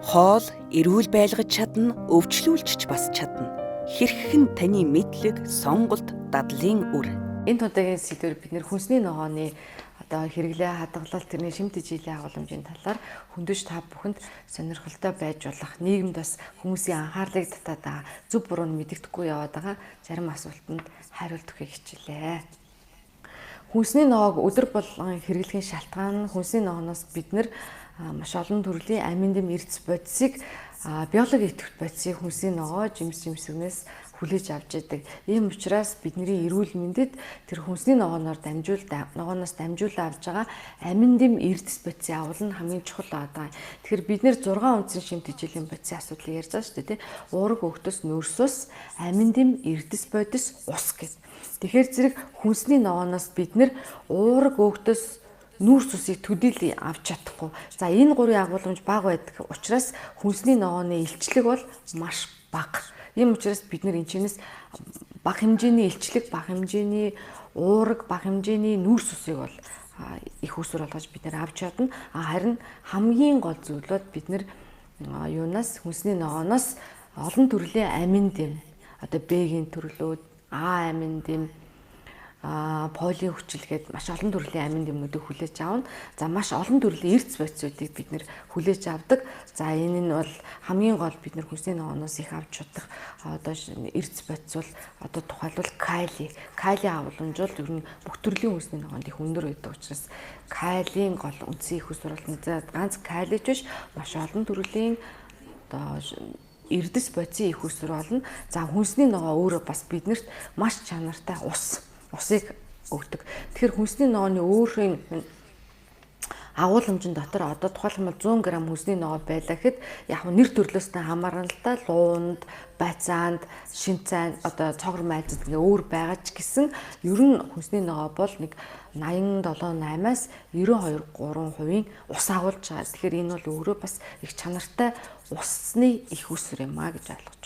Хоол эрүүл байлгаж чадна, өвчлүүлж бас чадна. Хэрхэн нь таны мэдлэг, сонголт, дадлын үр. Энэ удаагийн сэдвээр бид хүнсний ногооны хэрэглээ хадгалалт тэрний шимт ижилийн агуулмжийн талаар хөндөж та бүхэнд сонирхолтой байж болох нийгэмд бас хүмүүсийн анхаарлыг татаад зөв буруу нь мэддэхгүй яваад байгаа зарим асуултанд хариулт өгөхийг хичээлээ. Хүнсний ногоог өдөр болгон хэрэглэхийн шалтгаан нь хүнсний ногооноос бид маш олон төрлийн амин дэм эрдэс бодисыг биологи идэвхт бодисыг хүнсний ногоо жимс жимсгнээс хүлээж авч яадаг. Ийм учраас бидний эрүүл мэндэд тэр хүнсний ногооноос дамжуулан авж байгаа амин дэм эрдэс бодисын агуул нь хамгийн чухал байгаа. Тэгэхээр бид нэр 6 үндсэн шимт ижилийн бодисын асуудлыг ярьж байгаа шүү дээ. Уурга өгтөс нөрсөс амин дэм эрдэс бодис ус гэдэг. Тэгэхээр зэрэг хүнсний ногооноос бид нэр уурга өгтөс нүүрс усыг төдийлөн авч чадахгүй. За энэ гурвын агуулмж бага байдаг учраас хүнсний ногооны илчлэг бол маш бага. Ийм учраас бид нэр энэчнээс бага хэмжээний илчлэг, бага хэмжээний уурга, бага хэмжээний нүүрс усыг бол их усүр болгож бид нэр авч чадна. Харин хамгийн гол зүйл бол бид нэр юунаас хүнсний ногооноос олон төрлийн амин дэм, одоо Б-ийн төрлүүд, А амин дэм, полио хүчилгээд маш олон төрлийн амин дэм-үүдийг хүлээж авна. За маш олон төрлийн эрдэс бодисуудыг бид нэр хүлээж авдаг. За энэ нь бол хамгийн гол бид нэр хүнсний ногооноос их авч чадах одоо эрдэс бодис бол одоо тухайлбал кали. Кали агуулмж бол ер нь бүх төрлийн хүнсний ногоонд их өндөр байдаг учраас калийн гол үндсийн их усур бол ганц калич биш маш олон төрлийн одоо эрдэс бодисын их усур болно. За хүнсний ногоо өөрөө бас биднэрт маш чанартай усыг өгдөг. Тэгэхээр хүнсний ногооны өөрийн агуулмжийн дотор одоо тухайлбал 100 г хүнсний ногоо байлаа гэхэд яг нэр төрлөөсөө хамаарна л да. Луунд, бацаанд, шинцайн одоо цогор майлзад ингээ өөр байгаа ч гэсэн ер нь хүнсний ногоо бол нэг 87-8-аас 92-3% ус агуулж байгаа. Тэгэхээр энэ бол өөрөө бас их чанартай усны их усүр юм а гэж ойлгож